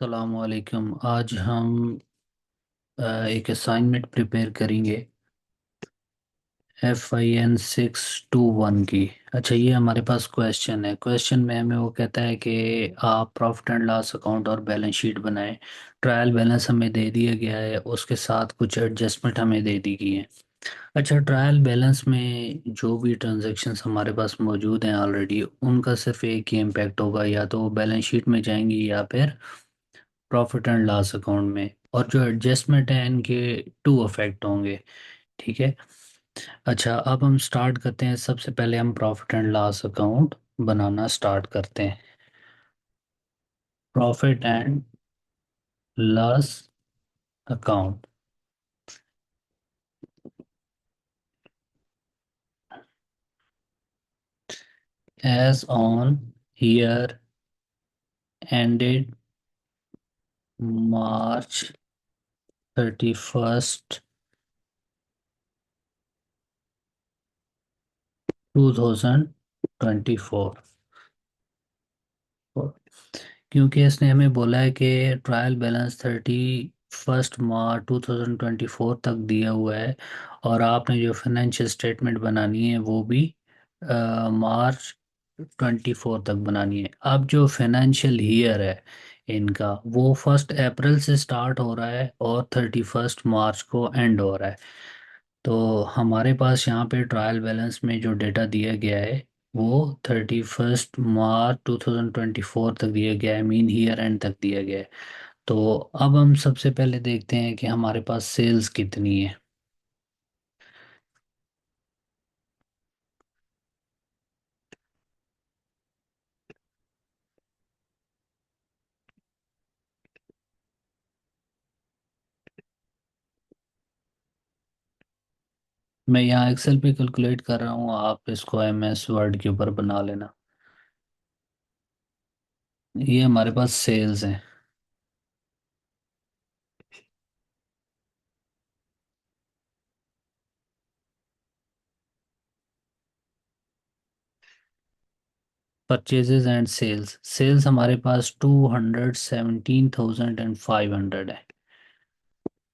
सलामकुम। आज हम एक असाइनमेंट प्रिपेयर करेंगे FIN 621 की। अच्छा, ये हमारे पास क्वेश्चन है। क्वेश्चन में हमें वो कहता है कि आप प्रॉफिट एंड लॉस अकाउंट और बैलेंस शीट बनाएं। ट्रायल बैलेंस हमें दे दिया गया है, उसके साथ कुछ एडजस्टमेंट हमें दे दी गई है। अच्छा, ट्रायल बैलेंस में जो भी ट्रांजैक्शंस हमारे पास मौजूद हैं ऑलरेडी, उनका सिर्फ एक ही इम्पैक्ट होगा, या तो वो बैलेंस शीट में जाएंगी या फिर प्रॉफिट एंड लॉस अकाउंट में। और जो एडजस्टमेंट है इनके टू अफेक्ट होंगे। ठीक है। अच्छा, अब हम स्टार्ट करते हैं। सबसे पहले हम प्रॉफिट एंड लॉस अकाउंट बनाना स्टार्ट करते हैं। Profit and loss account. As on year ended March 31st 2024। क्योंकि इसने हमें बोला है कि ट्रायल बैलेंस 31 मार्च 2024 तक दिया हुआ है, और आपने जो फाइनेंशियल स्टेटमेंट बनानी है वो भी March 24 तक बनानी है। अब जो फाइनेंशियल ईयर है इनका, वो 1 अप्रैल से स्टार्ट हो रहा है और 31 मार्च को एंड हो रहा है। तो हमारे पास यहाँ पे ट्रायल बैलेंस में जो डेटा दिया गया है वो 31 मार्च 2024 तक दिया गया है, मीन ईयर एंड तक दिया गया है। तो अब हम सबसे पहले देखते हैं कि हमारे पास सेल्स कितनी है। मैं यहाँ एक्सेल पे कैलकुलेट कर रहा हूँ, आप इसको MS वर्ड के ऊपर बना लेना। ये हमारे पास सेल्स हैं। परचेजेस एंड सेल्स, सेल्स हमारे पास 217,500 है।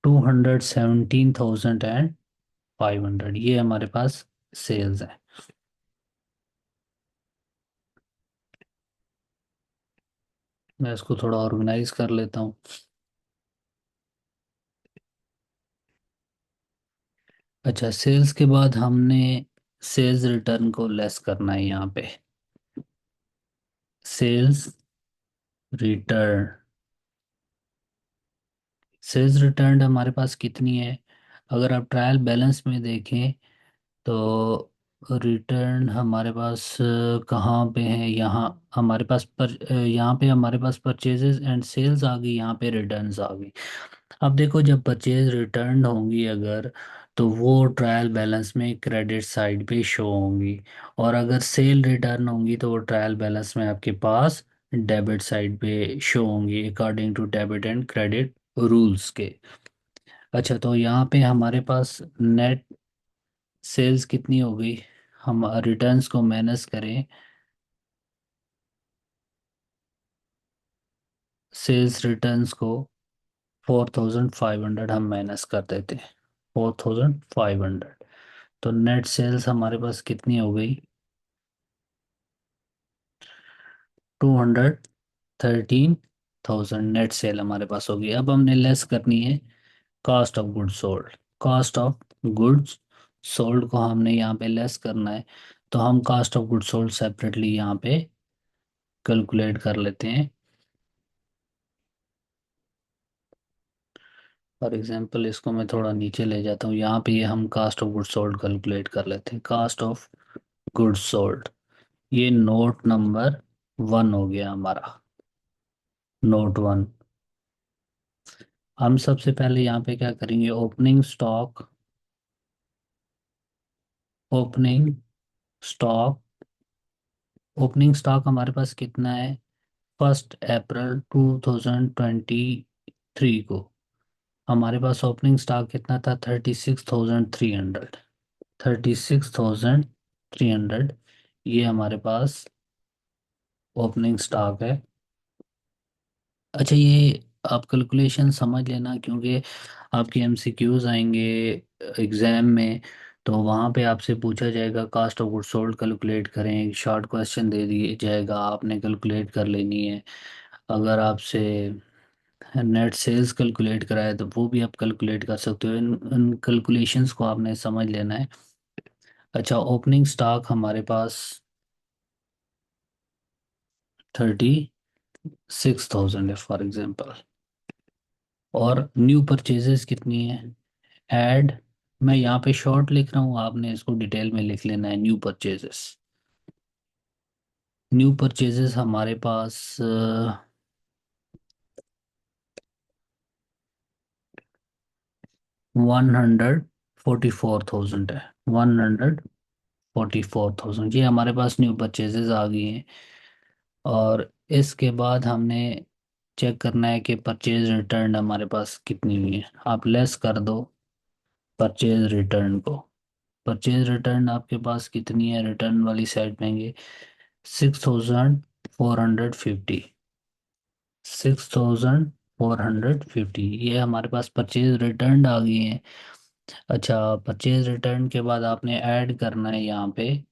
217,500, ये हमारे पास सेल्स है। मैं इसको थोड़ा ऑर्गेनाइज कर लेता हूँ। अच्छा, सेल्स के बाद हमने सेल्स रिटर्न को लेस करना है यहाँ पे। सेल्स रिटर्न, सेल्स रिटर्न हमारे पास कितनी है? अगर आप ट्रायल बैलेंस में देखें तो रिटर्न हमारे पास कहाँ पे है? यहाँ हमारे पास यहाँ पे हमारे पास परचेजेस एंड सेल्स आ गई, यहाँ पे रिटर्न्स आ गई। अब देखो, जब परचेज रिटर्न होंगी अगर, तो वो ट्रायल बैलेंस में क्रेडिट साइड पे शो होंगी। और अगर सेल रिटर्न होंगी तो वो ट्रायल बैलेंस में आपके पास डेबिट साइड पे शो होंगी, according to debit and credit rules के। अच्छा, तो यहाँ पे हमारे पास नेट सेल्स कितनी हो गई? हम रिटर्न्स को माइनस करें, सेल्स रिटर्न्स को 4,500 हम माइनस कर देते हैं। 4,500, तो नेट सेल्स हमारे पास कितनी हो गई? 213,000 नेट सेल हमारे पास होगी। अब हमने लेस करनी है cost of goods sold. Cost of goods sold को हमने यहाँ पे लेस करना है, तो हम cost of goods sold separately यहाँ पे कैलकुलेट कर लेते हैं। फॉर एग्जांपल, इसको मैं थोड़ा नीचे ले जाता हूँ। यहाँ पे ये हम cost of goods sold calculate कर लेते हैं। कास्ट ऑफ गुड्स सोल्ड, ये नोट नंबर 1 हो गया हमारा। नोट 1। हम सबसे पहले यहाँ पे क्या करेंगे? Opening stock, opening stock, opening stock हमारे पास कितना है? 1 अप्रैल 2023 को हमारे पास ओपनिंग स्टॉक कितना था? 36,300। 36,300, ये हमारे पास ओपनिंग स्टॉक है। अच्छा, ये आप कैलकुलेशन समझ लेना, क्योंकि आपके एमसीक्यूज आएंगे एग्जाम में, तो वहाँ पे आपसे पूछा जाएगा cost of good sold calculate करें, एक शॉर्ट क्वेश्चन दे दिया जाएगा, आपने कैलकुलेट कर लेनी है। अगर आपसे नेट सेल्स कैलकुलेट कराए तो वो भी आप कैलकुलेट कर सकते हो, इन कैलकुलेशंस को आपने समझ लेना है। अच्छा, ओपनिंग स्टॉक हमारे पास 36,000 है फॉर एग्जांपल, और न्यू परचेजेस कितनी है। ऐड, मैं यहाँ पे शॉर्ट लिख रहा हूँ, आपने इसको डिटेल में लिख लेना है। न्यू परचेजेस, न्यू परचेजेस हमारे पास 144,000 है। 144,000 ये हमारे पास न्यू परचेजेस आ गई हैं। और इसके बाद हमने चेक करना है कि परचेज रिटर्न हमारे पास कितनी हुई है। आप लेस कर दो परचेज रिटर्न को। परचेज रिटर्न आपके पास कितनी है, रिटर्न वाली साइड में 6,450। 6,450 ये हमारे पास परचेज रिटर्न आ गई है। अच्छा, परचेज रिटर्न के बाद आपने ऐड करना है यहाँ पे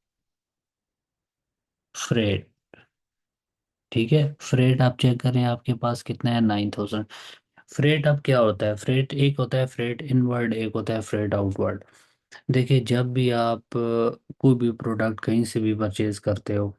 फ्रेट। ठीक है, फ्रेट आप चेक करें आपके पास कितना है, 9,000। फ्रेट अब क्या होता है, फ्रेट एक होता है फ्रेट इनवर्ड, एक होता है फ्रेट आउटवर्ड। देखिए, जब भी आप कोई भी प्रोडक्ट कहीं से भी परचेज करते हो,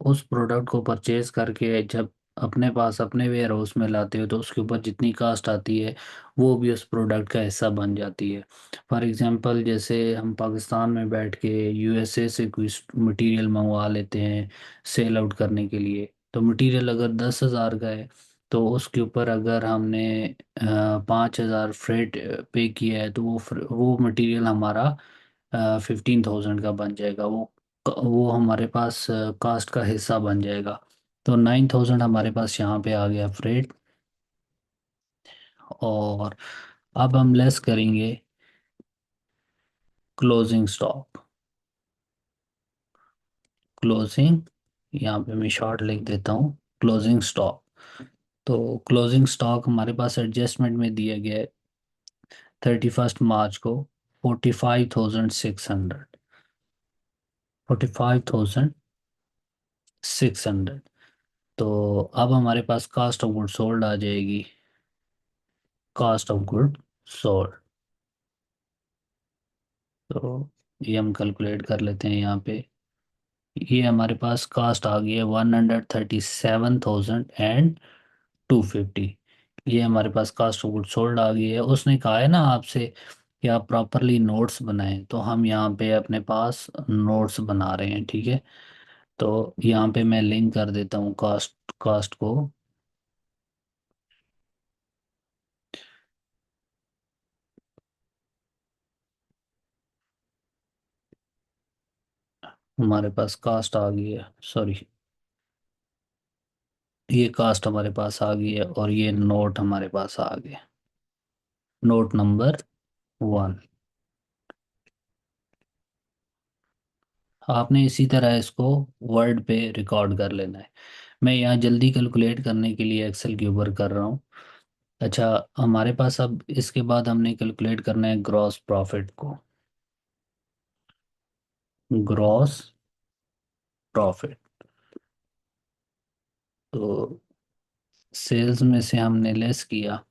उस प्रोडक्ट को परचेज करके जब अपने पास अपने वेयर हाउस में लाते हो, तो उसके ऊपर जितनी कास्ट आती है वो भी उस प्रोडक्ट का हिस्सा बन जाती है। फॉर एग्जांपल, जैसे हम पाकिस्तान में बैठ के यूएसए से कोई मटेरियल मंगवा लेते हैं सेल आउट करने के लिए, तो मटेरियल अगर 10,000 का है, तो उसके ऊपर अगर हमने 5,000 फ्रेट पे किया है, तो वो मटेरियल हमारा 15,000 का बन जाएगा। वो हमारे पास कास्ट का हिस्सा बन जाएगा। तो 9,000 हमारे पास यहाँ पे आ गया फ्रेट। और अब हम लेस करेंगे क्लोजिंग स्टॉक। क्लोजिंग, यहाँ पे मैं शॉर्ट लिख देता हूँ, क्लोजिंग स्टॉक। तो क्लोजिंग स्टॉक हमारे पास एडजस्टमेंट में दिया गया है 31 मार्च को 45,600। 45,600। तो अब हमारे पास कास्ट ऑफ गुड सोल्ड आ जाएगी। कास्ट ऑफ गुड सोल्ड, तो ये हम कैलकुलेट कर लेते हैं यहाँ पे। ये हमारे पास कास्ट आ गई है 137,250। ये हमारे पास कास्ट ऑफ गुड सोल्ड आ गई है। उसने कहा है ना आपसे कि आप प्रॉपरली नोट्स बनाएं, तो हम यहाँ पे अपने पास नोट्स बना रहे हैं। ठीक है, तो यहाँ पे मैं लिंक कर देता हूँ कास्ट कास्ट को। हमारे पास कास्ट आ गई है, सॉरी, ये कास्ट हमारे पास आ गई है, और ये नोट हमारे पास आ गए, नोट नंबर 1। आपने इसी तरह इसको वर्ड पे रिकॉर्ड कर लेना है। मैं यहाँ जल्दी कैलकुलेट करने के लिए एक्सेल के ऊपर कर रहा हूँ। अच्छा, हमारे पास अब इसके बाद हमने कैलकुलेट करना है ग्रॉस प्रॉफिट को। ग्रॉस प्रॉफिट, तो सेल्स में से हमने लेस किया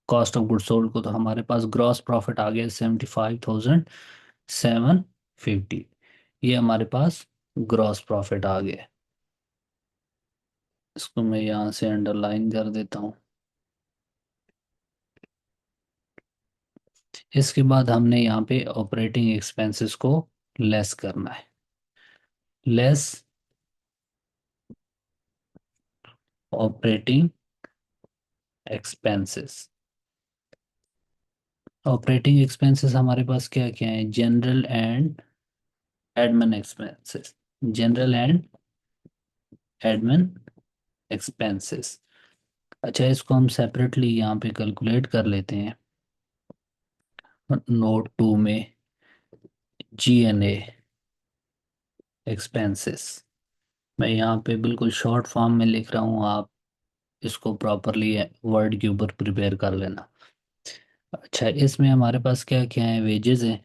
कॉस्ट ऑफ गुड सोल्ड को, तो हमारे पास ग्रॉस प्रॉफिट आ गया 75,750। ये हमारे पास ग्रॉस प्रॉफिट आ गया। इसको मैं यहाँ से अंडरलाइन कर देता हूँ। इसके बाद हमने यहाँ पे ऑपरेटिंग एक्सपेंसेस को लेस करना है। Less operating expenses. Operating expenses हमारे पास क्या क्या है, general and admin expenses. General and admin expenses. अच्छा, इसको हम सेपरेटली यहाँ पे कैलकुलेट कर लेते हैं। नोट 2 में, जी एन ए, एक्सपेंसेस। मैं यहाँ पे बिल्कुल शॉर्ट फॉर्म में लिख रहा हूँ, आप इसको प्रॉपरली वर्ड के ऊपर प्रिपेयर कर लेना। अच्छा, इसमें हमारे पास क्या क्या है, वेजेस हैं।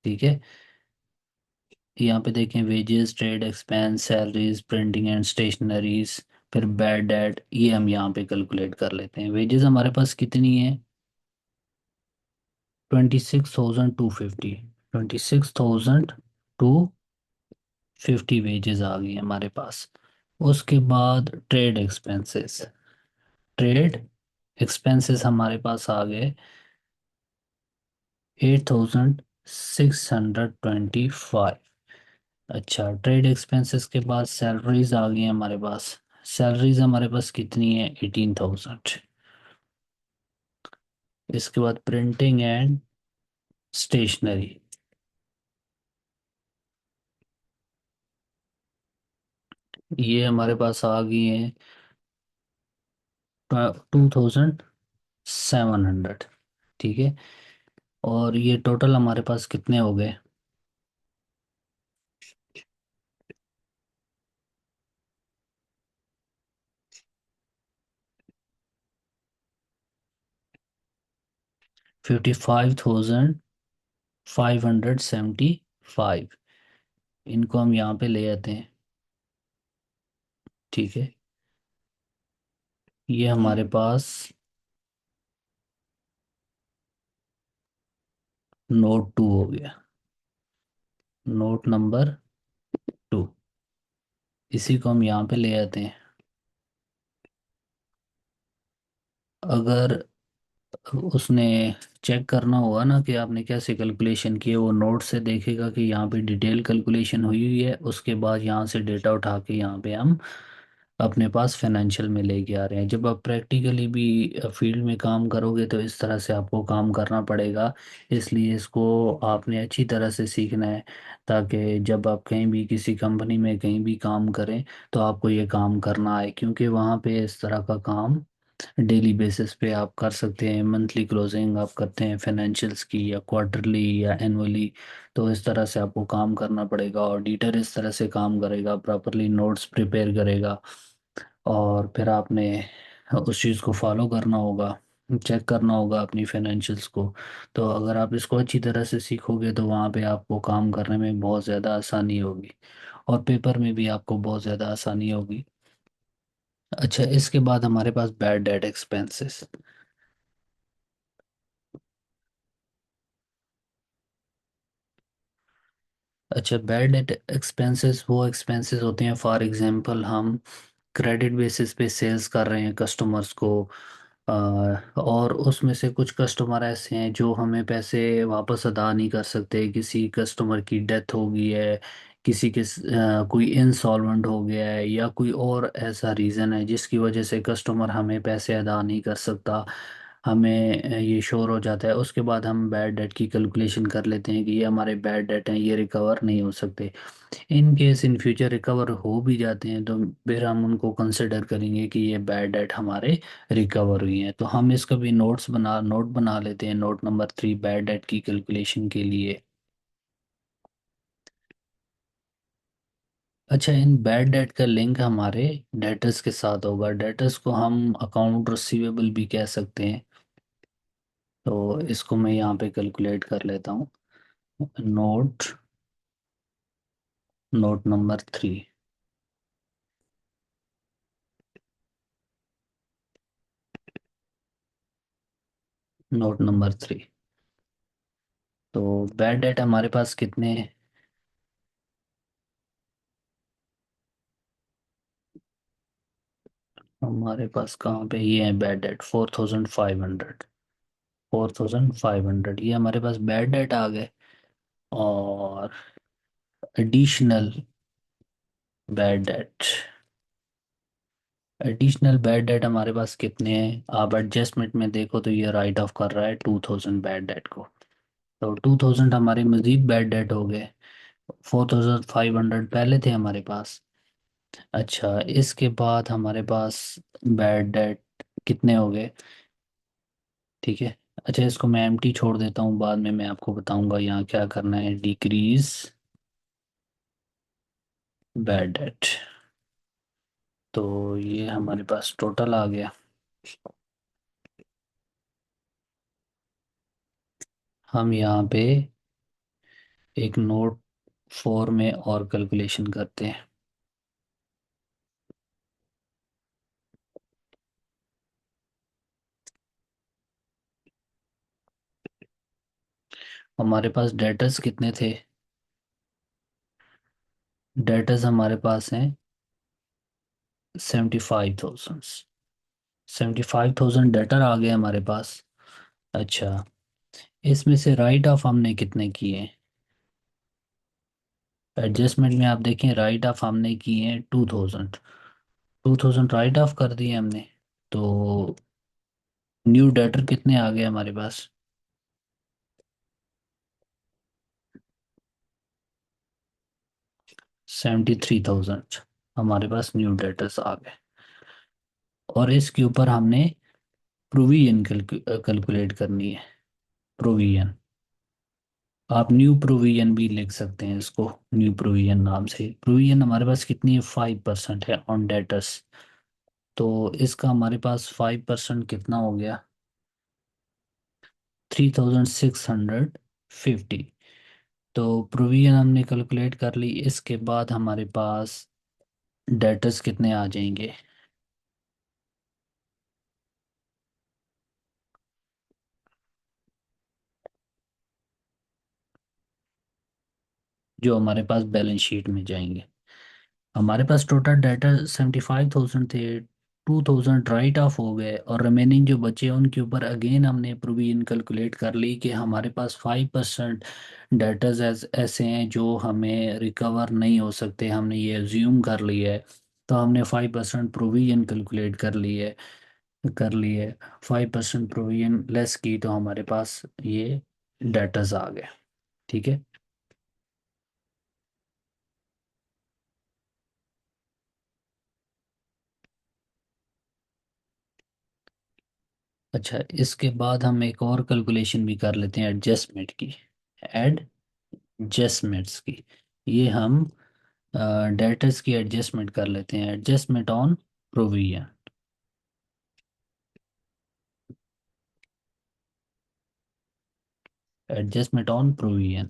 ठीक है, यहाँ पे देखें, wages, trade expense, salaries, printing and stationeries, फिर बैड डेट, ये हम यहाँ पे कैलकुलेट कर लेते हैं। वेजेस हमारे पास कितनी है, 26,250। 26,250 वेजेस आ गई हमारे पास। उसके बाद ट्रेड एक्सपेंसेस, ट्रेड एक्सपेंसेस हमारे पास आ गए 8,625। अच्छा, ट्रेड एक्सपेंसेस के बाद सैलरीज आ गई हैं हमारे पास। सैलरीज हमारे पास कितनी है, 18,000। इसके बाद प्रिंटिंग एंड स्टेशनरी, ये हमारे पास आ गई है 2,700। ठीक है, और ये टोटल हमारे पास कितने हो गए, 55,575। इनको हम यहाँ पे ले आते हैं। ठीक है, ये हमारे पास नोट 2 हो गया, नोट नंबर 2। इसी को हम यहाँ पे ले आते हैं। अगर उसने चेक करना होगा ना कि आपने कैसे कैलकुलेशन किए, वो नोट से देखेगा कि यहाँ पे डिटेल कैलकुलेशन हुई हुई है, उसके बाद यहाँ से डेटा उठा के यहाँ पे हम अपने पास फाइनेंशियल में लेके आ रहे हैं। जब आप प्रैक्टिकली भी फील्ड में काम करोगे तो इस तरह से आपको काम करना पड़ेगा। इसलिए इसको आपने अच्छी तरह से सीखना है, ताकि जब आप कहीं भी किसी कंपनी में कहीं भी काम करें तो आपको ये काम करना आए, क्योंकि वहाँ पे इस तरह का काम डेली बेसिस पे आप कर सकते हैं। मंथली क्लोजिंग आप करते हैं फाइनेंशियल्स की, या क्वार्टरली या एनुअली, तो इस तरह से आपको काम करना पड़ेगा। ऑडिटर इस तरह से काम करेगा, प्रॉपरली नोट्स प्रिपेयर करेगा, और फिर आपने उस चीज़ को फॉलो करना होगा, चेक करना होगा अपनी फाइनेंशियल्स को। तो अगर आप इसको अच्छी तरह से सीखोगे तो वहाँ पे आपको काम करने में बहुत ज़्यादा आसानी होगी, और पेपर में भी आपको बहुत ज़्यादा आसानी होगी। अच्छा, इसके बाद हमारे पास बैड डेट एक्सपेंसेस। अच्छा, बैड डेट एक्सपेंसेस वो एक्सपेंसेस होते हैं, फॉर एग्जांपल हम क्रेडिट बेसिस पे सेल्स कर रहे हैं कस्टमर्स को, और उसमें से कुछ कस्टमर ऐसे हैं जो हमें पैसे वापस अदा नहीं कर सकते। किसी कस्टमर की डेथ हो गई है, किसी के कोई इंसॉल्वेंट हो गया है, या कोई और ऐसा रीज़न है जिसकी वजह से कस्टमर हमें पैसे अदा नहीं कर सकता। हमें ये श्योर हो जाता है, उसके बाद हम बैड डेट की कैलकुलेशन कर लेते हैं कि ये हमारे बैड डेट हैं, ये रिकवर नहीं हो सकते। In case in future recover हो भी जाते हैं तो फिर हम उनको कंसिडर करेंगे कि ये बैड डेट हमारे रिकवर हुई हैं। तो हम इसका भी नोट बना लेते हैं, नोट नंबर 3 बैड डेट की कैलकुलेशन के लिए। अच्छा, इन बैड डेट का लिंक हमारे डेटर्स के साथ होगा। डेटर्स को हम अकाउंट रिसीवेबल भी कह सकते हैं। तो इसको मैं यहाँ पे कैलकुलेट कर लेता हूँ। Note note number 3, note number 3। तो बैड डेट हमारे पास कितने हैं, हमारे पास कहाँ पे ये है बैड डेट, 4,500। 4,500 ये हमारे पास बैड डेट आ गए। और additional bad debt, additional bad debt हमारे पास कितने हैं, आप एडजस्टमेंट में देखो तो ये राइट ऑफ कर रहा है 2,000 बैड डेट को। तो 2,000 हमारे मजीद बैड डेट हो गए। 4,500 पहले थे हमारे पास। अच्छा, इसके बाद हमारे पास बैड डेट कितने हो गए। ठीक है, अच्छा इसको मैं एम्प्टी छोड़ देता हूँ, बाद में मैं आपको बताऊंगा यहाँ क्या करना है। Decrease bad debt. तो ये हमारे पास टोटल आ गया। हम यहाँ पे एक नोट 4 में और कैलकुलेशन करते हैं। हमारे पास डेटर्स कितने थे? डेटर्स हमारे पास हैं 75,000। 75,000 डेटर आ गए हमारे पास। अच्छा, इसमें से राइट ऑफ हमने कितने किए? एडजस्टमेंट में आप देखें, राइट ऑफ हमने किए हैं 2,000। 2,000 राइट ऑफ कर दिए हमने। तो न्यू डेटर कितने आ गए हमारे पास? 73,000 हमारे पास न्यू डेटर्स आ गए। और इसके ऊपर हमने प्रोविजन कैलकुलेट करनी है। प्रोविजन, आप न्यू प्रोविजन भी लिख सकते हैं इसको। न्यू प्रोविजन नाम से प्रोविजन हमारे पास कितनी है? 5% है ऑन डेटर्स। तो इसका हमारे पास 5% कितना हो गया? 3,650। तो प्रोविजन हमने कैलकुलेट कर ली। इसके बाद हमारे पास डेटर्स कितने आ जाएंगे? जो हमारे पास बैलेंस शीट में जाएंगे। हमारे पास टोटल डाटा 75,000 थे। 2,000 राइट ऑफ हो गए और रिमेनिंग जो बचे उनके ऊपर अगेन हमने प्रोविजन कैलकुलेट कर ली कि हमारे पास 5% डाटाज ऐसे हैं जो हमें रिकवर नहीं हो सकते। हमने ये एज्यूम कर लिया है। तो हमने 5% प्रोविजन कैलकुलेट कर ली है। 5% प्रोविजन लेस की तो हमारे पास ये डाटाज आ गए। ठीक है। अच्छा, इसके बाद हम एक और कैलकुलेशन भी कर लेते हैं एडजस्टमेंट की। एडजस्टमेंट्स की। ये हम डेटर्स की एडजस्टमेंट कर लेते हैं। Adjustment on provision. Adjustment on provision.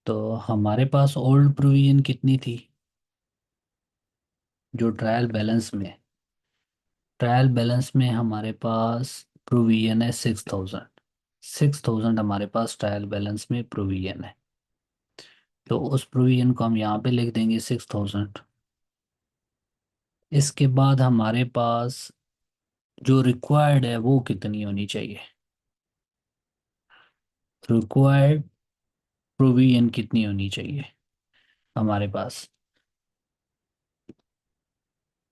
तो हमारे पास ओल्ड प्रोविजन कितनी थी? जो ट्रायल बैलेंस में, ट्रायल बैलेंस में हमारे पास प्रोविजन है 6,000। 6,000 हमारे पास ट्रायल बैलेंस में प्रोविजन है। तो उस प्रोविजन को हम यहाँ पे लिख देंगे 6,000। इसके बाद हमारे पास जो रिक्वायर्ड है वो कितनी होनी चाहिए? रिक्वायर्ड प्रोविजन कितनी होनी चाहिए हमारे पास?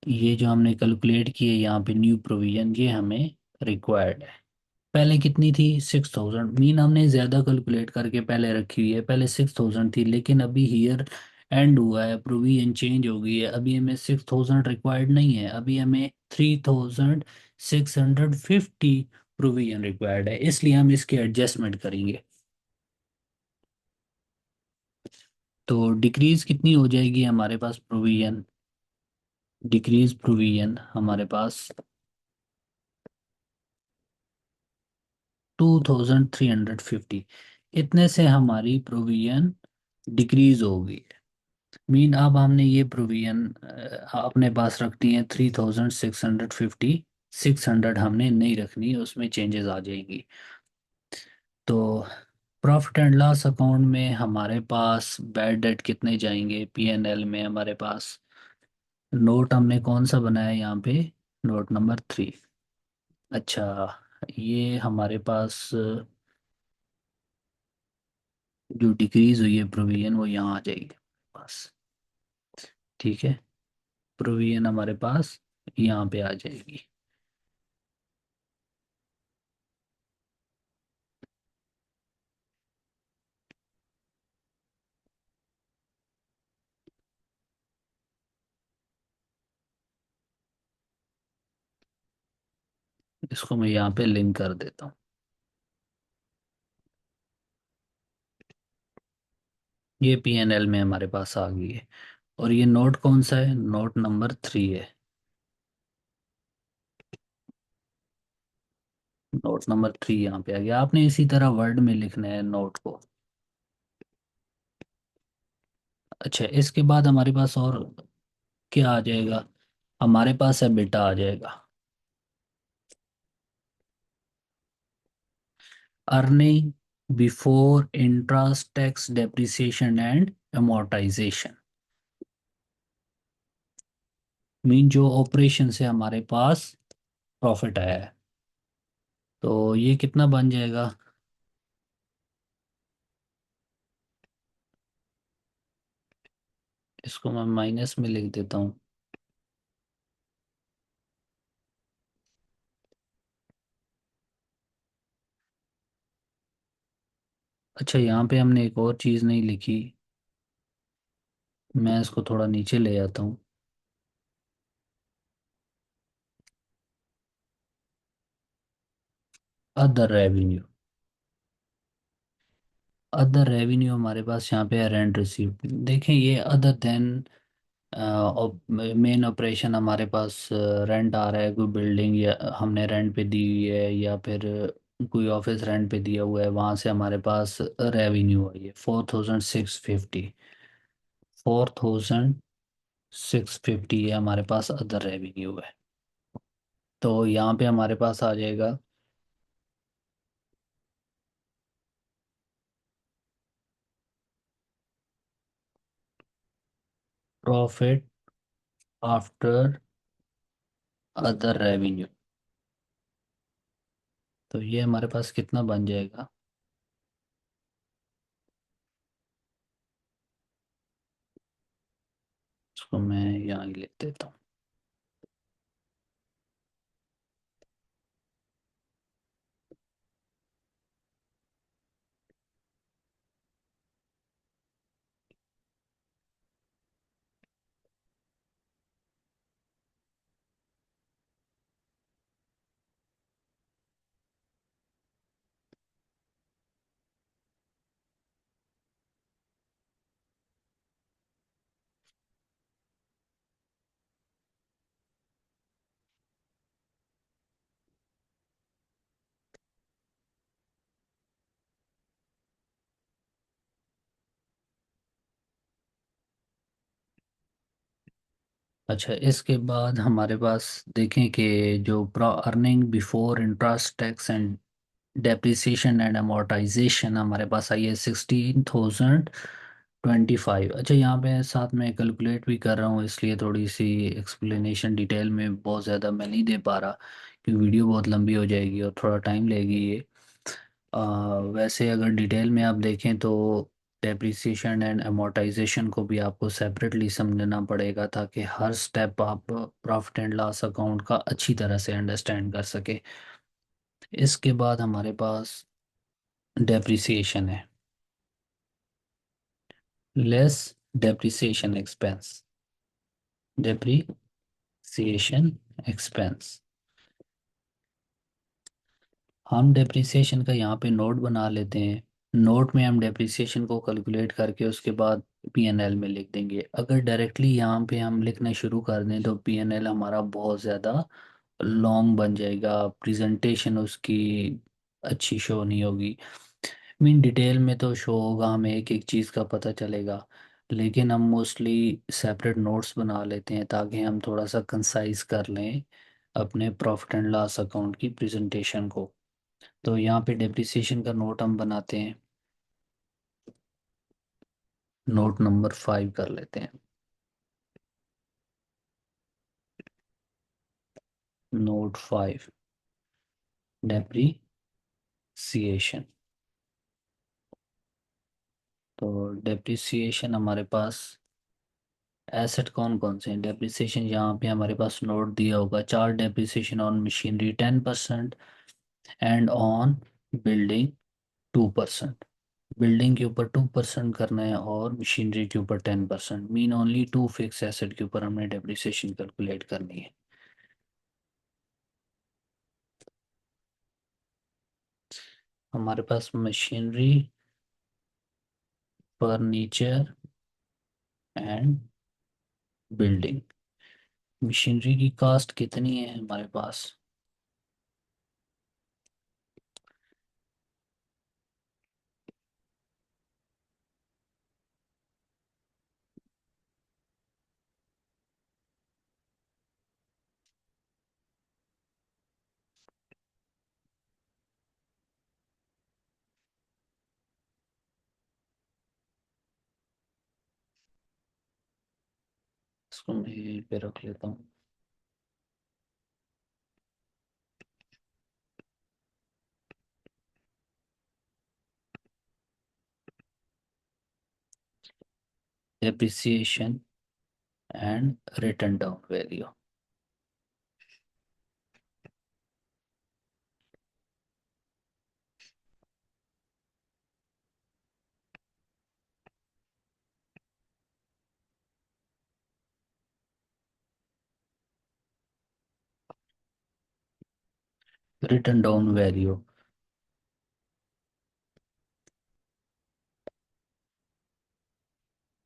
ये जो हमने कैलकुलेट की है यहाँ पे न्यू प्रोविजन, ये हमें रिक्वायर्ड है। पहले कितनी थी? 6,000। मीन हमने ज़्यादा कैलकुलेट करके पहले रखी हुई है। पहले 6,000 थी, लेकिन अभी हीयर एंड हुआ है, प्रोविजन चेंज हो गई है। अभी हमें 6,000 रिक्वायर्ड नहीं है, अभी हमें 3,650 प्रोविजन रिक्वायर्ड है। इसलिए हम इसके एडजस्टमेंट करेंगे। तो डिक्रीज कितनी हो जाएगी हमारे पास प्रोविजन? डिक्रीज प्रोविजन हमारे पास 2,350। इतने से हमारी प्रोविजन डिक्रीज होगी। मीन अब हमने ये प्रोविजन अपने पास रखनी है 3,650। 600 हमने नहीं रखनी, उसमें चेंजेस आ जाएंगी। तो प्रॉफिट एंड लॉस अकाउंट में हमारे पास बैड डेट कितने जाएंगे? P&L में हमारे पास नोट हमने कौन सा बनाया है यहाँ पे? Note number 3। अच्छा, ये हमारे पास जो डिक्रीज हुई है प्रोविजन वो यहाँ आ जाएगी पास। ठीक है। प्रोविजन हमारे पास यहाँ पे आ जाएगी। इसको मैं यहाँ पे लिंक कर देता हूँ। ये P&L में हमारे पास आ गई है। और ये नोट कौन सा है? नोट नंबर 3 है। नोट नंबर 3 यहाँ पे आ गया। आपने इसी तरह वर्ड में लिखना है नोट को। अच्छा, इसके बाद हमारे पास और क्या आ जाएगा? हमारे पास है बेटा आ जाएगा earning before interest tax depreciation and amortization। Mean जो ऑपरेशन से हमारे पास प्रॉफिट आया है, तो ये कितना बन जाएगा? इसको मैं माइनस में लिख देता हूँ। अच्छा, यहाँ पे हमने एक और चीज़ नहीं लिखी। मैं इसको थोड़ा नीचे ले आता हूँ। Other revenue. अदर रेवेन्यू हमारे पास यहाँ पे है रेंट रिसीव। देखें, ये अदर देन मेन ऑपरेशन हमारे पास रेंट आ रहा है, कोई बिल्डिंग या हमने रेंट पे दी हुई है, या फिर कोई ऑफिस रेंट पे दिया हुआ है, वहाँ से हमारे पास रेवेन्यू आई है 4650। 4650 ये हमारे पास अदर रेवेन्यू है। तो यहाँ पे हमारे पास आ जाएगा प्रॉफिट आफ्टर अदर रेवेन्यू। तो ये हमारे पास कितना बन जाएगा? इसको मैं यहाँ ही लिख देता हूँ। अच्छा, इसके बाद हमारे पास देखें कि जो earning before interest tax and depreciation and amortization हमारे पास आई है 16,025। अच्छा, यहाँ पे साथ में कैलकुलेट भी कर रहा हूँ, इसलिए थोड़ी सी एक्सप्लेनेशन डिटेल में बहुत ज़्यादा मैं नहीं दे पा रहा, क्योंकि वीडियो बहुत लंबी हो जाएगी और थोड़ा टाइम लेगी ये। वैसे अगर डिटेल में आप देखें तो डेप्रिसिएशन एंड amortization को भी आपको सेपरेटली समझना पड़ेगा, ताकि हर स्टेप आप प्रॉफिट एंड लॉस अकाउंट का अच्छी तरह से अंडरस्टैंड कर सके। इसके बाद हमारे पास डेप्रिसिएशन है, less depreciation expense. Depreciation expense, हम डेप्रिसिएशन का यहाँ पे नोट बना लेते हैं। नोट में हम डेप्रिसिएशन को कैलकुलेट करके उसके बाद पीएनएल में लिख देंगे। अगर डायरेक्टली यहाँ पे हम लिखना शुरू कर दें तो पीएनएल हमारा बहुत ज़्यादा लॉन्ग बन जाएगा, प्रेजेंटेशन उसकी अच्छी शो नहीं होगी। मीन डिटेल में तो शो होगा, हमें एक एक चीज़ का पता चलेगा, लेकिन हम मोस्टली सेपरेट नोट्स बना लेते हैं ताकि हम थोड़ा सा कंसाइज कर लें अपने प्रॉफिट एंड लॉस अकाउंट की प्रेजेंटेशन को। तो यहाँ पे डेप्रिसिएशन का नोट हम बनाते हैं। नोट नंबर 5 कर लेते हैं। Note 5, depreciation. तो डेप्रिसिएशन हमारे पास एसेट कौन कौन से हैं? डेप्रिसिएशन यहाँ पे हमारे पास नोट दिया होगा, चार depreciation on machinery 10% and on building 2%। Building के ऊपर 2% करना है और मशीनरी के ऊपर 10%। Mean only to fix asset के ऊपर हमने डेप्रिसिएशन कैलकुलेट करनी है। हमारे पास machinery, furniture and building. Machinery की कास्ट कितनी है हमारे पास? इसको मैं यहीं पे रख लेता हूँ। Depreciation and return down value. Return down value.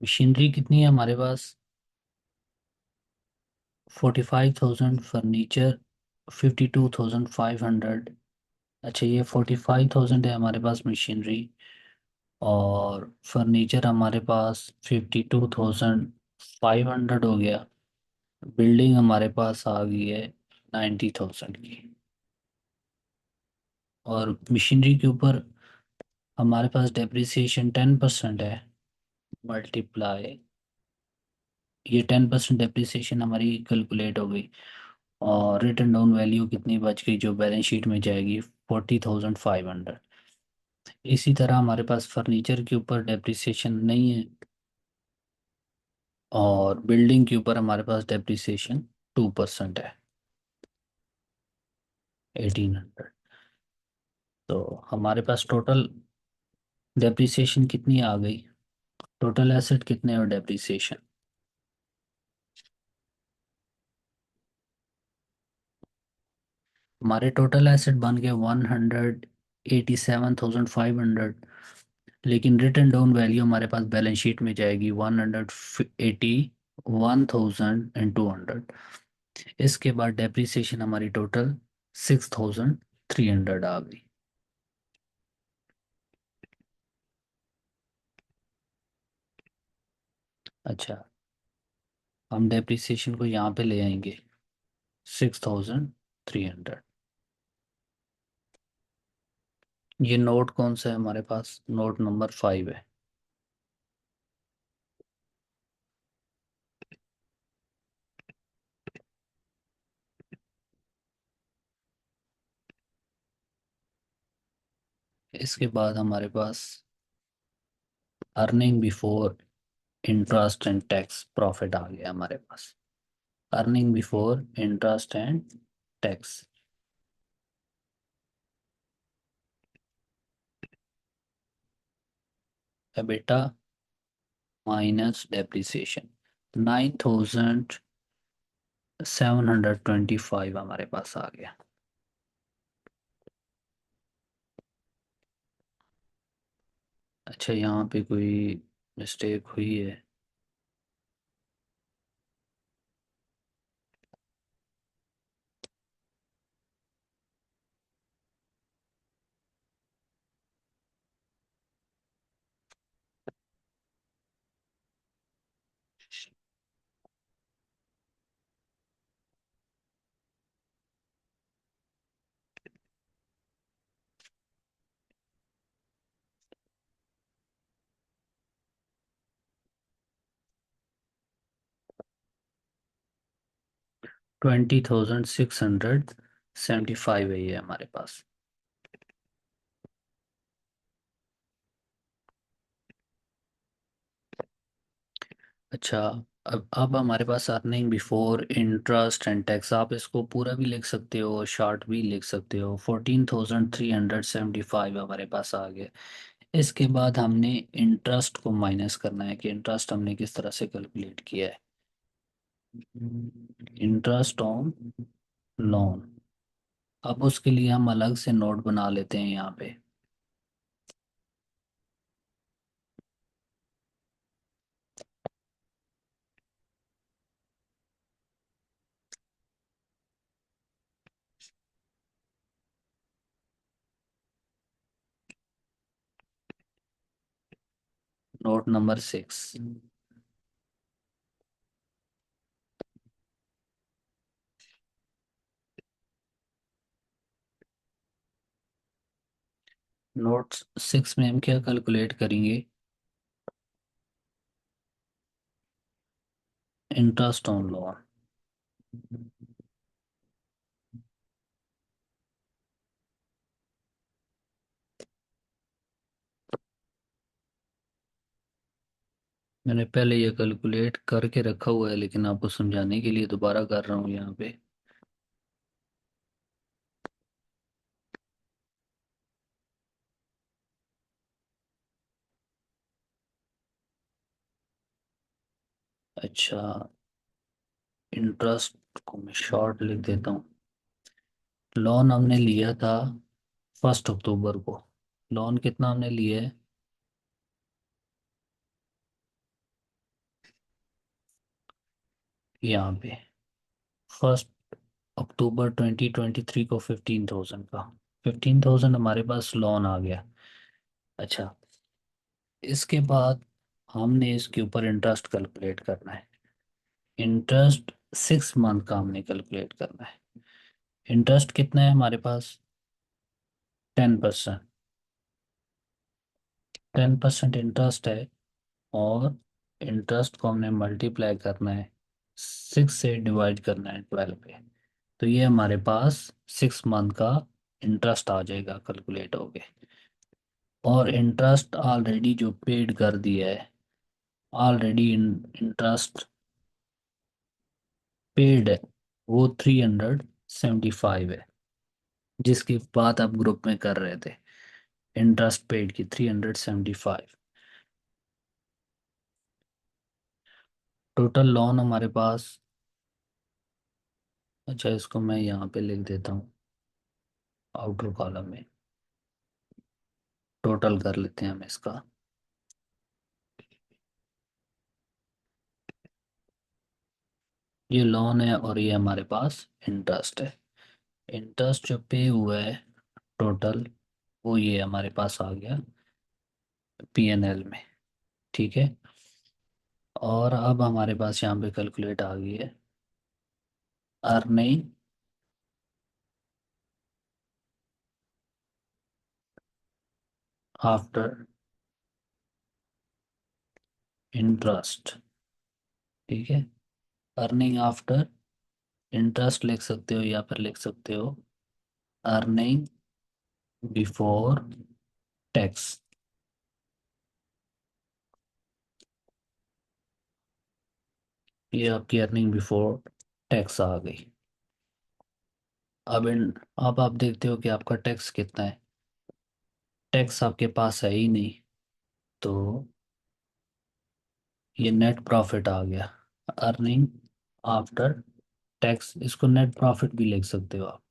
Machinery कितनी है हमारे पास? 45,000 फर्नीचर, 52,500। अच्छा, ये 45,000 है हमारे पास मशीनरी, और फर्नीचर हमारे पास 52,500 हो गया। बिल्डिंग हमारे पास आ गई है 90,000 की। और मशीनरी के ऊपर हमारे पास डेप्रिसिएशन 10% है। मल्टीप्लाई, ये 10% डेप्रिसिएशन हमारी कैलकुलेट हो गई। और रिटर्न डाउन वैल्यू कितनी बच गई जो बैलेंस शीट में जाएगी? 40,500। इसी तरह हमारे पास फर्नीचर के ऊपर डेप्रिसिएशन नहीं है, और बिल्डिंग के ऊपर हमारे पास डेप्रिसिएशन 2% है, 1800। तो हमारे पास टोटल डेप्रिसिएशन कितनी आ गई? टोटल एसेट कितने और डेप्रिसिएशन? हमारे टोटल एसेट बन गए 187,500, लेकिन रिटर्न डाउन वैल्यू हमारे पास बैलेंस शीट में जाएगी 181,200। इसके बाद डेप्रिसिएशन हमारी टोटल 6,300 आ गई। अच्छा, हम डेप्रिसिएशन को यहाँ पे ले आएंगे, 6,300। ये नोट कौन सा है हमारे पास? नोट नंबर 5 है। इसके बाद हमारे पास earning before interest and tax profit आ गया हमारे पास। Earning before interest and tax EBITDA minus depreciation, 9,725 हमारे पास आ गया। अच्छा, यहाँ पे कोई मिस्टेक हुई है। 20,675 है ये हमारे पास। अच्छा, अब हमारे पास earning before interest and tax, आप इसको पूरा भी लिख सकते हो, शॉर्ट भी लिख सकते हो। 14,375 हमारे पास आ गया। इसके बाद हमने इंटरेस्ट को माइनस करना है कि इंटरेस्ट हमने किस तरह से कैलकुलेट किया है। Interest on loan. अब उसके लिए हम अलग से नोट बना लेते हैं यहाँ पे। Note number 6। नोट 6 में हम क्या कैलकुलेट करेंगे? Interest on loan. मैंने पहले ये कैलकुलेट करके रखा हुआ है, लेकिन आपको समझाने के लिए दोबारा कर रहा हूँ यहाँ पे। अच्छा, इंटरेस्ट को मैं शॉर्ट लिख देता हूँ। लोन हमने लिया था 1 अक्टूबर को। लोन कितना हमने लिया है? यहाँ पे 1 अक्टूबर 2023 को 15,000 का। 15,000 हमारे पास लोन आ गया। अच्छा, इसके बाद हमने इसके ऊपर इंटरेस्ट कैलकुलेट करना है। इंटरेस्ट 6 मंथ का हमने कैलकुलेट करना है। इंटरेस्ट कितना है हमारे पास? 10%। 10% इंटरेस्ट है। और इंटरेस्ट को हमने मल्टीप्लाई करना है, 6 से डिवाइड करना है 12 पे। तो ये हमारे पास 6 मंथ का इंटरेस्ट आ जाएगा कैलकुलेट हो गए। और इंटरेस्ट ऑलरेडी जो पेड कर दिया है, ऑलरेडी इंटरेस्ट पेड है, वो 375 है, जिसकी बात आप ग्रुप में कर रहे थे। इंटरेस्ट पेड की 375। टोटल लोन हमारे पास। अच्छा, इसको मैं यहाँ पे लिख देता हूँ आउटर कॉलम में। टोटल कर लेते हैं हम इसका। ये लोन है और ये हमारे पास इंटरेस्ट है। इंटरेस्ट जो पे हुआ है टोटल, वो ये हमारे पास आ गया पीएनएल में। ठीक है। और अब हमारे पास यहाँ पे कैलकुलेट आ गई है अर्निंग आफ्टर इंटरेस्ट। ठीक है। अर्निंग आफ्टर इंटरेस्ट लिख सकते हो या फिर लिख सकते हो अर्निंग बिफोर टैक्स। ये आपकी अर्निंग बिफोर टैक्स आ गई। अब आप देखते हो कि आपका टैक्स कितना है। टैक्स आपके पास है ही नहीं, तो ये नेट प्रॉफिट आ गया। अर्निंग आफ्टर टैक्स, इसको नेट प्रॉफिट भी लिख सकते हो आप।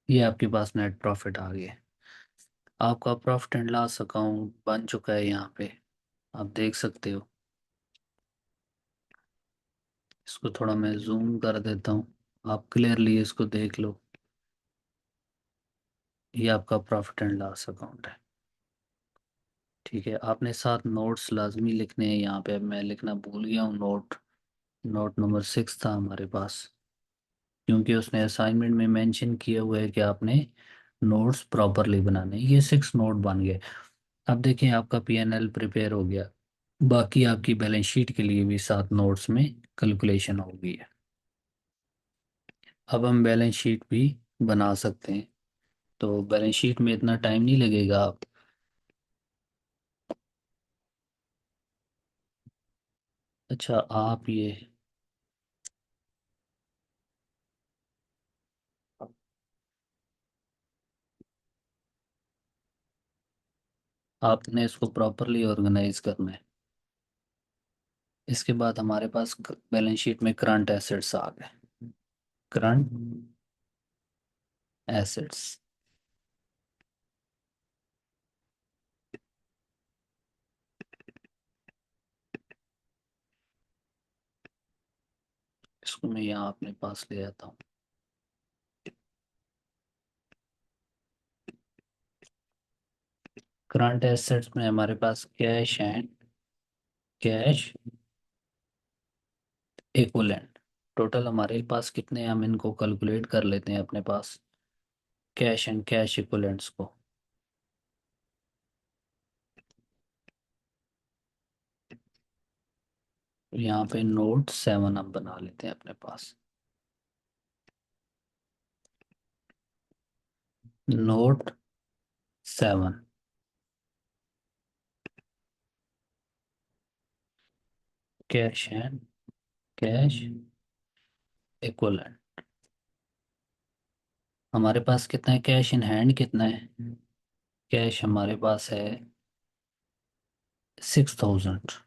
ये आपके पास नेट प्रॉफिट आ गया। आपका प्रॉफिट एंड लॉस अकाउंट बन चुका है यहाँ पे, आप देख सकते हो। इसको थोड़ा मैं जूम कर देता हूँ, आप क्लियरली इसको देख लो। ये आपका प्रॉफिट एंड लॉस अकाउंट है। ठीक है, आपने साथ नोट्स लाजमी लिखने हैं यहाँ पे। मैं लिखना भूल गया हूँ नोट। नोट नंबर 6 था हमारे पास, क्योंकि उसने असाइनमेंट में मेंशन किया हुआ है कि आपने नोट्स प्रॉपरली बनाने हैं। ये 6 नोट बन गए। अब देखिए, आपका पीएनएल प्रिपेयर हो गया। बाकी आपकी बैलेंस शीट के लिए भी 7 नोट्स में कैलकुलेशन हो गई है। अब हम बैलेंस शीट भी बना सकते हैं। तो बैलेंस शीट में इतना टाइम नहीं लगेगा। अच्छा, आपने इसको प्रॉपरली ऑर्गेनाइज करना है। इसके बाद हमारे पास बैलेंस शीट में करंट एसेट्स आ गए। Current assets. इसको मैं यहाँ अपने पास ले आता हूँ। करंट एसेट्स में हमारे पास cash and cash equivalent, total हमारे पास कितने हैं, हम इनको कैलकुलेट कर लेते हैं अपने पास, कैश एंड कैश इक्विवेलेंट्स को। यहाँ पे नोट 7 हम बना लेते हैं अपने पास। Note 7, cash and cash equivalent. हमारे पास कितना है, कैश इन हैंड कितना है, कैश हमारे पास है 6,000,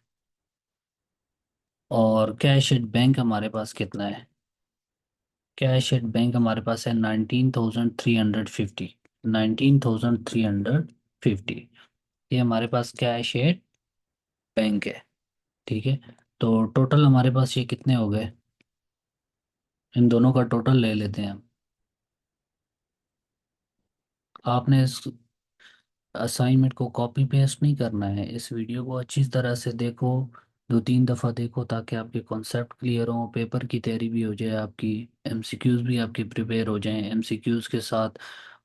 और कैश एट बैंक हमारे पास कितना है, कैश एट बैंक हमारे पास है 19,350, 19,350। ये हमारे पास कैश एट बैंक है। ठीक है, तो टोटल हमारे पास ये कितने हो गए, इन दोनों का टोटल ले लेते हैं हम। आपने इस असाइनमेंट को कॉपी पेस्ट नहीं करना है, इस वीडियो को अच्छी तरह से देखो, 2-3 दफ़ा देखो, ताकि आपके कॉन्सेप्ट क्लियर हो, पेपर की तैयारी भी हो जाए आपकी, एमसीक्यूज़ भी आपके प्रिपेयर हो जाएं। एमसीक्यूज़ के साथ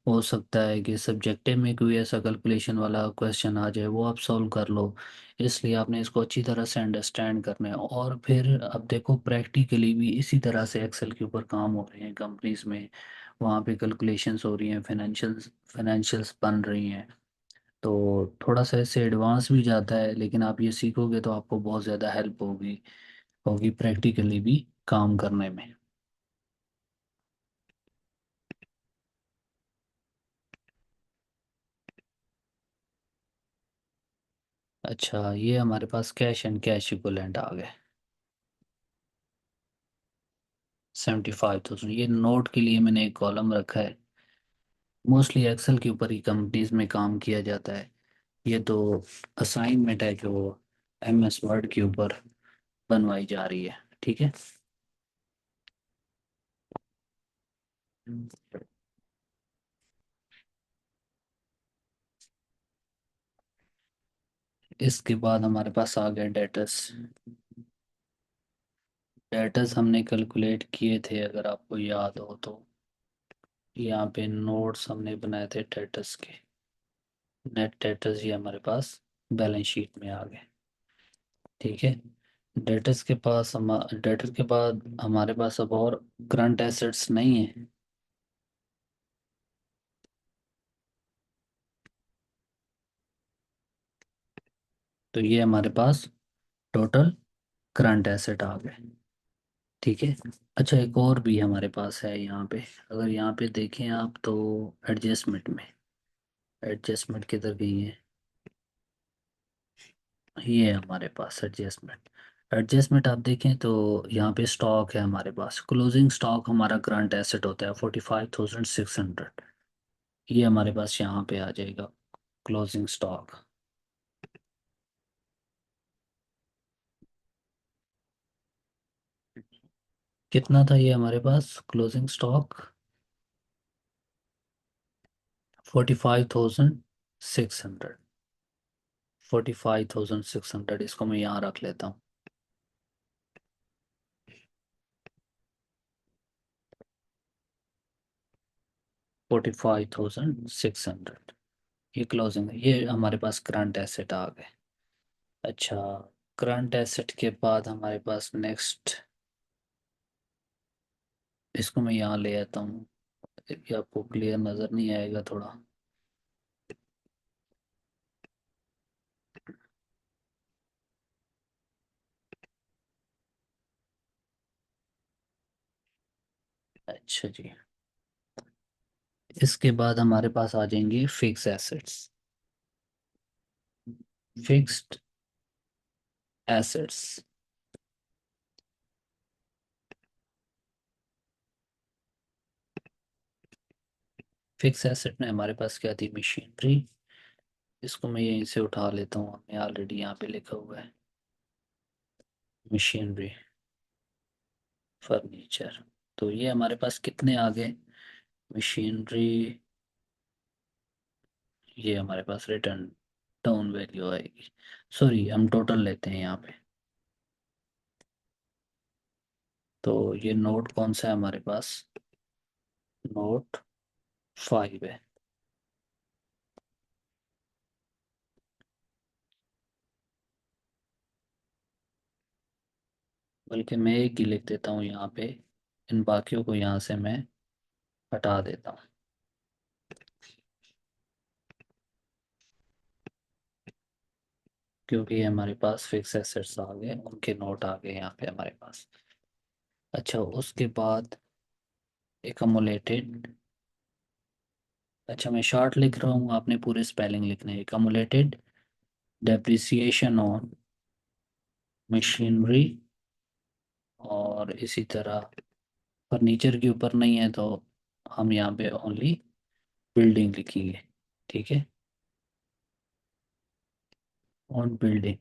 हो सकता है कि सब्जेक्टिव में कोई ऐसा कैलकुलेशन वाला क्वेश्चन आ जाए, वो आप सॉल्व कर लो। इसलिए आपने इसको अच्छी तरह से अंडरस्टैंड करना है, और फिर अब देखो प्रैक्टिकली भी इसी तरह से एक्सेल के ऊपर काम हो रहे हैं कंपनीज में, वहाँ पे कैलकुलेशंस हो रही हैं, फाइनेंशियल्स बन रही हैं। तो थोड़ा सा इससे एडवांस भी जाता है, लेकिन आप ये सीखोगे तो आपको बहुत ज़्यादा हेल्प होगी होगी प्रैक्टिकली भी काम करने में। अच्छा, ये हमारे पास कैश एंड कैश इक्विवेलेंट आ गए 75,000। ये नोट के लिए मैंने एक कॉलम रखा है, मोस्टली एक्सेल के ऊपर ही कंपनीज में काम किया जाता है। ये तो असाइनमेंट है जो एमएस वर्ड के ऊपर बनवाई जा रही है। ठीक है, इसके बाद हमारे पास आ गया डेटर्स। डेटर्स हमने कैलकुलेट किए थे, अगर आपको याद हो तो, यहाँ पे नोट्स हमने बनाए थे डेटर्स के। नेट डेटर्स ये हमारे पास बैलेंस शीट में आ गए। ठीक है, डेटर्स के बाद हमारे पास अब और करंट एसेट्स नहीं है। तो ये हमारे पास टोटल करंट एसेट आ गए। ठीक है, अच्छा एक और भी हमारे पास है यहाँ पे, अगर यहाँ पे देखें आप तो एडजस्टमेंट में, एडजस्टमेंट किधर गई है, ये है हमारे पास एडजस्टमेंट। एडजस्टमेंट आप देखें तो यहाँ पे स्टॉक है हमारे पास, क्लोजिंग स्टॉक हमारा करंट एसेट होता है 45,600। ये हमारे पास यहाँ पे आ जाएगा क्लोजिंग स्टॉक। कितना था ये हमारे पास क्लोजिंग स्टॉक, 45,600। 45,600, इसको मैं यहाँ रख लेता हूँ। 45,600, ये क्लोजिंग है, ये हमारे पास करंट एसेट आ गए। अच्छा, करंट एसेट के बाद हमारे पास नेक्स्ट, इसको मैं यहाँ ले आता हूँ, ये आपको क्लियर नज़र नहीं आएगा थोड़ा। अच्छा जी, इसके बाद हमारे पास आ जाएंगे fix assets. Fixed assets, fix asset में हमारे पास क्या थी, मशीनरी। इसको मैं यहीं से उठा लेता हूँ, हमें ऑलरेडी यहाँ पे लिखा हुआ है मशीनरी। फर्नीचर। तो ये हमारे पास कितने आ गए? मशीनरी, ये हमारे पास रिटर्न डाउन वैल्यू आएगी। सॉरी, हम टोटल लेते हैं यहाँ पे। तो ये नोट कौन सा है हमारे पास? नोट 5 है। बल्कि मैं एक ही लिख देता हूँ यहाँ पे, इन बाकियों को यहाँ से मैं हटा देता हूँ, क्योंकि हमारे पास फिक्स एसेट्स आ गए, उनके नोट आ गए यहाँ पे हमारे पास। अच्छा, उसके बाद एकमुलेटेड। अच्छा, मैं शॉर्ट लिख रहा हूँ, आपने पूरे स्पेलिंग लिखने हैं। एकमुलेटेड डेप्रिसिएशन ऑन मशीनरी, और इसी तरह फर्नीचर के ऊपर नहीं है तो हम यहाँ पे ओनली बिल्डिंग लिखेंगे। ठीक है, ऑन बिल्डिंग।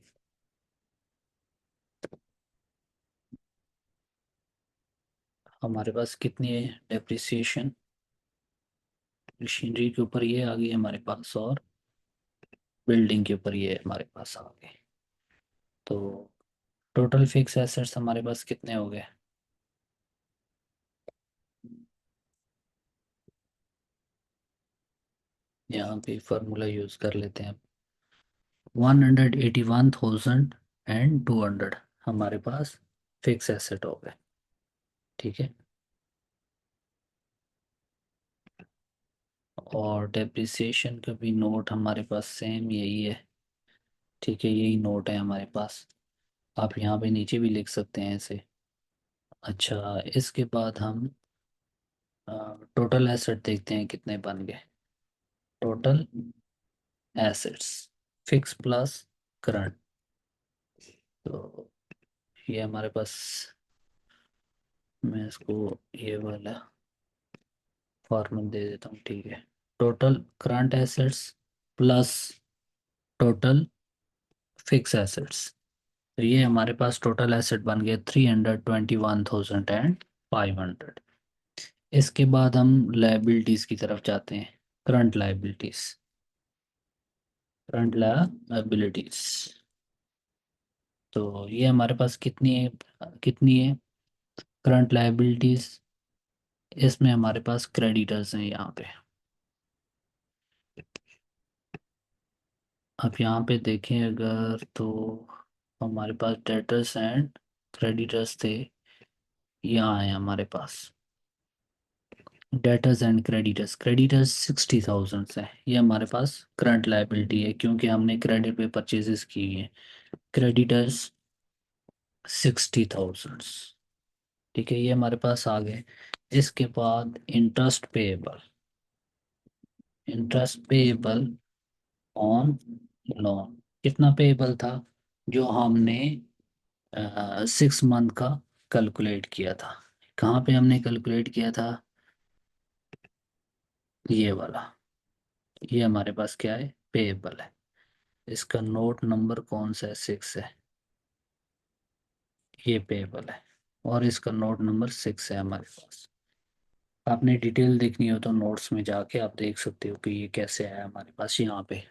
हमारे पास कितनी है डेप्रिसिएशन? मशीनरी के ऊपर ये आ गई हमारे पास, और बिल्डिंग के ऊपर ये हमारे पास आ गए। तो टोटल फिक्स एसेट्स हमारे पास कितने हो गए? यहाँ पे फार्मूला यूज कर लेते हैं। 181,200 हमारे पास फिक्स एसेट हो गए। ठीक है, और डेप्रिसिएशन का भी नोट हमारे पास सेम यही है। ठीक है, यही नोट है हमारे पास। आप यहाँ पे नीचे भी लिख सकते हैं ऐसे। अच्छा, इसके बाद हम टोटल एसेट देखते हैं कितने बन गए। Total assets, fix plus current. तो ये हमारे पास, मैं इसको ये वाला फॉर्मूला दे देता हूँ। ठीक है, total current assets plus total fix assets. तो ये हमारे पास टोटल एसेट बन गया 321,500। इसके बाद हम लाइबिलिटीज़ की तरफ जाते हैं। Current liabilities, current liabilities. तो ये हमारे पास कितनी है? कितनी है करंट लाइबिलिटीज़? इसमें हमारे पास क्रेडिटर्स हैं यहाँ पे। अब यहाँ पे देखें अगर, तो हमारे पास डेटर्स एंड क्रेडिटर्स थे, यहाँ है हमारे पास डेटर्स एंड क्रेडिटर्स। क्रेडिटर्स 60,000 है, ये हमारे पास करंट लाइबिलिटी है क्योंकि हमने क्रेडिट पे परचेजेस की हैं। क्रेडिटर्स 60,000। ठीक है, ये हमारे पास आ गए। इसके बाद interest payable, interest payable on loan. कितना पेएबल था जो हमने 6 मंथ का कैलकुलेट किया था? कहाँ पे हमने कैलकुलेट किया था? ये वाला, ये हमारे पास क्या है? पेएबल है। इसका नोट नंबर कौन सा है? 6 है। ये पेएबल है, और इसका नोट नंबर 6 है हमारे पास। आपने डिटेल देखनी हो तो नोट्स में जाके आप देख सकते हो कि ये कैसे आया हमारे पास यहाँ पे।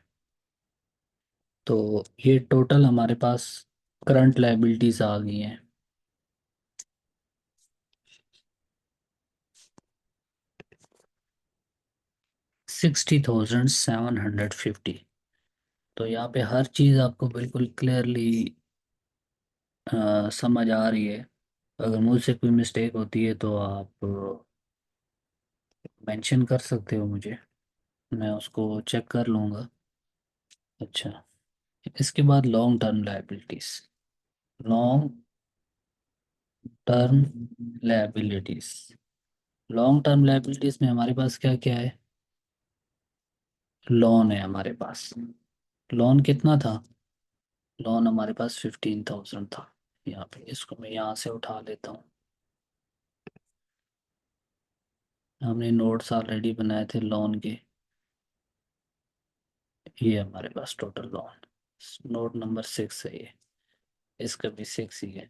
तो ये टोटल हमारे पास करंट लाइबिलिटीज आ गई हैं। 60,750। तो यहाँ पे हर चीज़ आपको बिल्कुल क्लियरली समझ आ रही है। अगर मुझसे कोई मिस्टेक होती है तो आप मेंशन कर सकते हो मुझे, मैं उसको चेक कर लूँगा। अच्छा, इसके बाद long term liabilities. Long term liabilities, long term liabilities में हमारे पास क्या क्या है? लोन है हमारे पास। लोन कितना था? लोन हमारे पास 15,000 था। यहाँ पे इसको मैं यहाँ से उठा लेता हूँ। हमने नोट्स ऑलरेडी बनाए थे लोन के। ये हमारे पास टोटल लोन, नोट नंबर 6 है ये। इसका भी 6 ही है।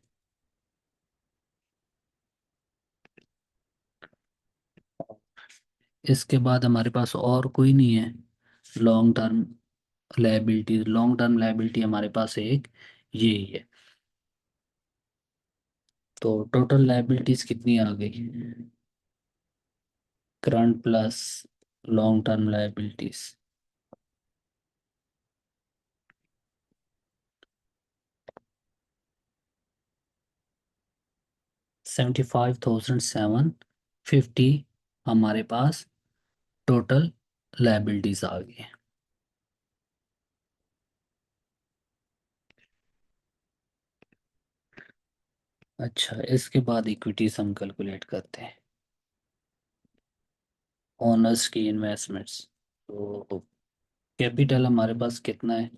इसके बाद हमारे पास और कोई नहीं है long term liability. Long term liability हमारे पास एक यही है। तो टोटल लायबिलिटीज कितनी आ गई? Current plus long term liabilities, 75,750 हमारे पास टोटल लायबिलिटीज आ गई है। अच्छा, इसके बाद इक्विटीज हम कैलकुलेट करते हैं, ओनर्स की इन्वेस्टमेंट्स। तो कैपिटल हमारे पास कितना है?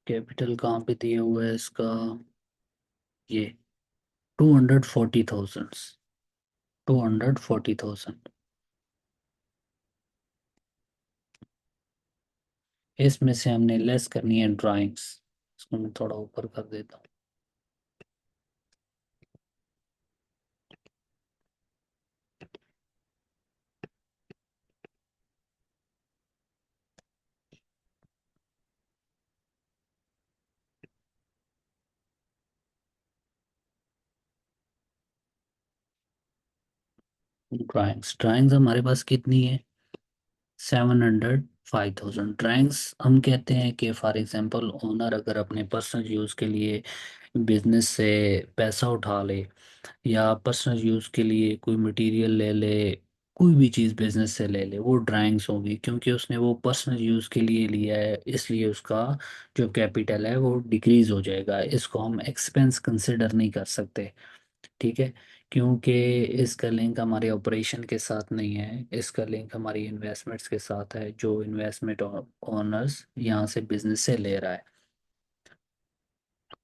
कैपिटल कहाँ पे दिया हुआ है इसका? ये 240,000, 240,000। इसमें से हमने लेस करनी है ड्राइंग्स। इसको मैं थोड़ा ऊपर कर देता हूँ। ड्राइंग्स, ड्राइंग्स हमारे पास कितनी है? 705,000 ड्राइंग्स। हम कहते हैं कि फॉर एग्जांपल ओनर अगर अपने पर्सनल यूज़ के लिए बिजनेस से पैसा उठा ले, या पर्सनल यूज़ के लिए कोई मटेरियल ले ले, कोई भी चीज़ बिजनेस से ले ले, वो ड्राइंग्स होगी, क्योंकि उसने वो पर्सनल यूज़ के लिए लिया है, इसलिए उसका जो कैपिटल है वो डिक्रीज हो जाएगा। इसको हम एक्सपेंस कंसिडर नहीं कर सकते, ठीक है? क्योंकि इसका लिंक हमारे ऑपरेशन के साथ नहीं है, इसका लिंक हमारी इन्वेस्टमेंट्स के साथ है, जो इन्वेस्टमेंट ओनर्स यहाँ से बिजनेस से ले रहा है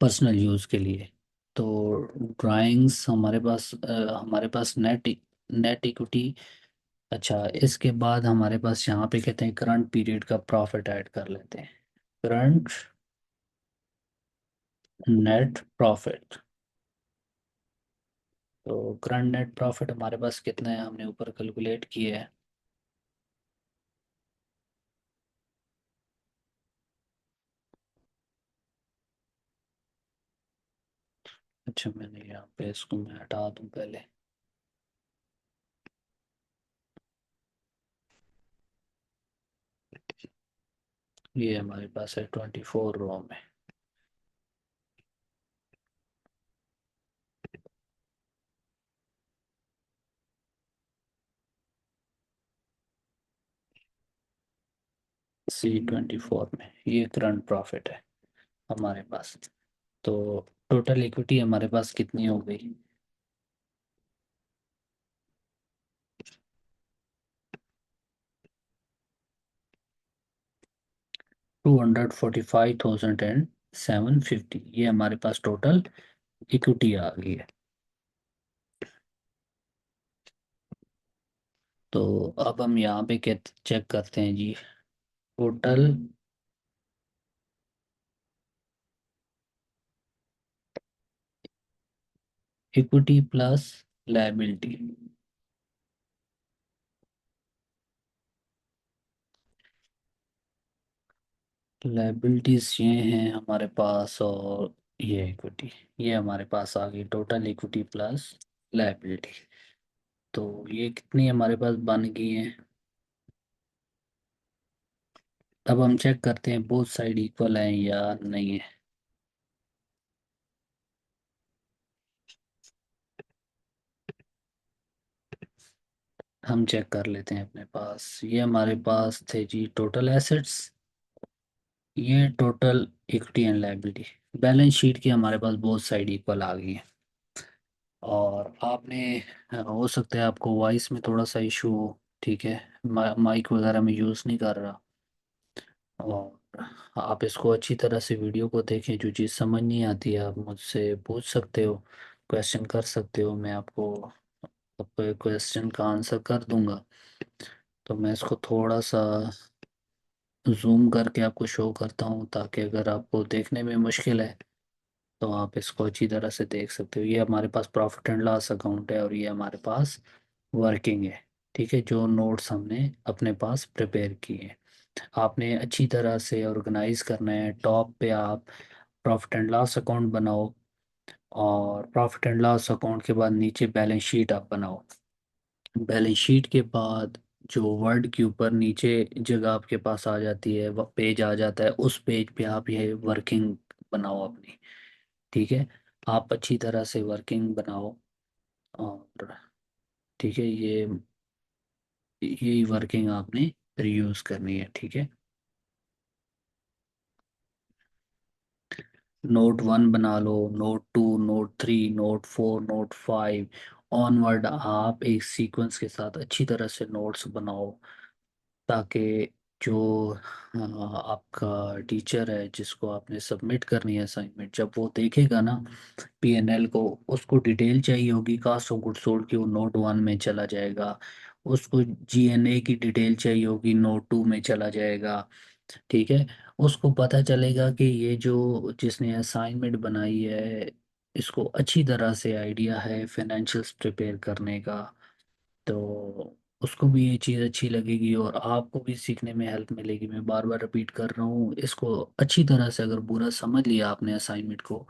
पर्सनल यूज़ के लिए। तो ड्राइंग्स हमारे पास नेट नेट इक्विटी। अच्छा, इसके बाद हमारे पास यहाँ पे कहते हैं करंट पीरियड का प्रॉफिट ऐड कर लेते हैं। Current net profit. तो करंट नेट प्रॉफिट हमारे पास कितना है, हमने ऊपर कैलकुलेट किया है। अच्छा, मैंने यहाँ पे इसको मैं हटा दूँ पहले। ये हमारे पास है 24 रो में। C24 में ये करंट प्रॉफिट है हमारे पास। तो टोटल इक्विटी हमारे पास कितनी हो गई? $245,750, ये हमारे पास टोटल इक्विटी आ गई है। तो अब हम यहाँ पे चेक करते हैं जी, total equity plus liability. Liabilities ये हैं हमारे पास, और ये इक्विटी, ये हमारे पास आ गई टोटल इक्विटी प्लस लायबिलिटी। तो ये कितनी हमारे पास बन गई है? अब हम चेक करते हैं बोथ साइड इक्वल है या नहीं है। हम चेक कर लेते हैं अपने पास। ये हमारे पास थे जी टोटल एसेट्स, ये total equity and liability. Balance sheet की हमारे पास बोथ साइड इक्वल आ गई है। और आपने हो सकता है आपको वॉइस में थोड़ा सा इशू हो, ठीक है? माइक वगैरह में यूज़ नहीं कर रहा। और आप इसको अच्छी तरह से वीडियो को देखें, जो चीज़ समझ नहीं आती है आप मुझसे पूछ सकते हो, क्वेश्चन कर सकते हो, मैं आपको आपके क्वेश्चन का आंसर कर दूंगा। तो मैं इसको थोड़ा सा जूम करके आपको शो करता हूँ, ताकि अगर आपको देखने में मुश्किल है तो आप इसको अच्छी तरह से देख सकते हो। ये हमारे पास प्रॉफिट एंड लॉस अकाउंट है और ये हमारे पास वर्किंग है। ठीक है, जो नोट्स हमने अपने पास प्रिपेयर किए हैं, आपने अच्छी तरह से ऑर्गेनाइज करना है। टॉप पे आप प्रॉफिट एंड लॉस अकाउंट बनाओ, और प्रॉफिट एंड लॉस अकाउंट के बाद नीचे बैलेंस शीट आप बनाओ। बैलेंस शीट के बाद जो वर्ड के ऊपर नीचे जगह आपके पास आ जाती है, वह पेज आ जाता है, उस पेज पे आप ये वर्किंग बनाओ अपनी। ठीक है, आप अच्छी तरह से वर्किंग बनाओ। और ठीक है, ये यही वर्किंग आपने रीयूज़ करनी है। ठीक है, नोट 1 बना लो, note 2, note 3, note 4, note 5 onward आप एक सीक्वेंस के साथ अच्छी तरह से नोट्स बनाओ, ताकि जो आपका टीचर है जिसको आपने सबमिट करनी है असाइनमेंट, जब वो देखेगा ना पीएनएल को, उसको डिटेल चाहिए होगी कास्ट ऑफ गुड सोल्ड की, वो नोट 1 में चला जाएगा। उसको जीएनए की डिटेल चाहिए होगी, नोट 2 में चला जाएगा। ठीक है, उसको पता चलेगा कि ये जो जिसने असाइनमेंट बनाई है, इसको अच्छी तरह से आइडिया है फाइनेंशियल्स प्रिपेयर करने का। तो उसको भी ये चीज़ अच्छी लगेगी और आपको भी सीखने में हेल्प मिलेगी। मैं बार बार रिपीट कर रहा हूँ, इसको अच्छी तरह से अगर पूरा समझ लिया आपने असाइनमेंट को,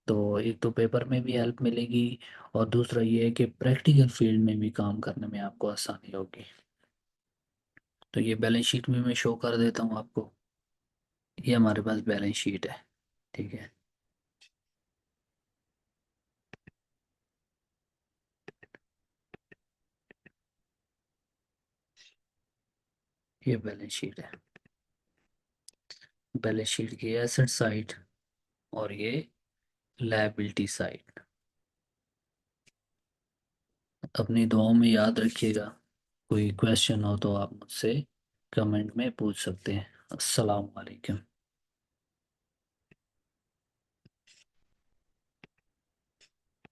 तो एक तो पेपर में भी हेल्प मिलेगी, और दूसरा ये है कि प्रैक्टिकल फील्ड में भी काम करने में आपको आसानी होगी। तो ये बैलेंस शीट में मैं शो कर देता हूँ आपको। ये हमारे पास बैलेंस शीट है। ठीक है, ये बैलेंस शीट है। बैलेंस शीट की एसेट साइड और ये लायबिलिटी साइड। अपनी दुआओं में याद रखिएगा। कोई क्वेश्चन हो तो आप मुझसे कमेंट में पूछ सकते हैं। अस्सलाम वालेकुम।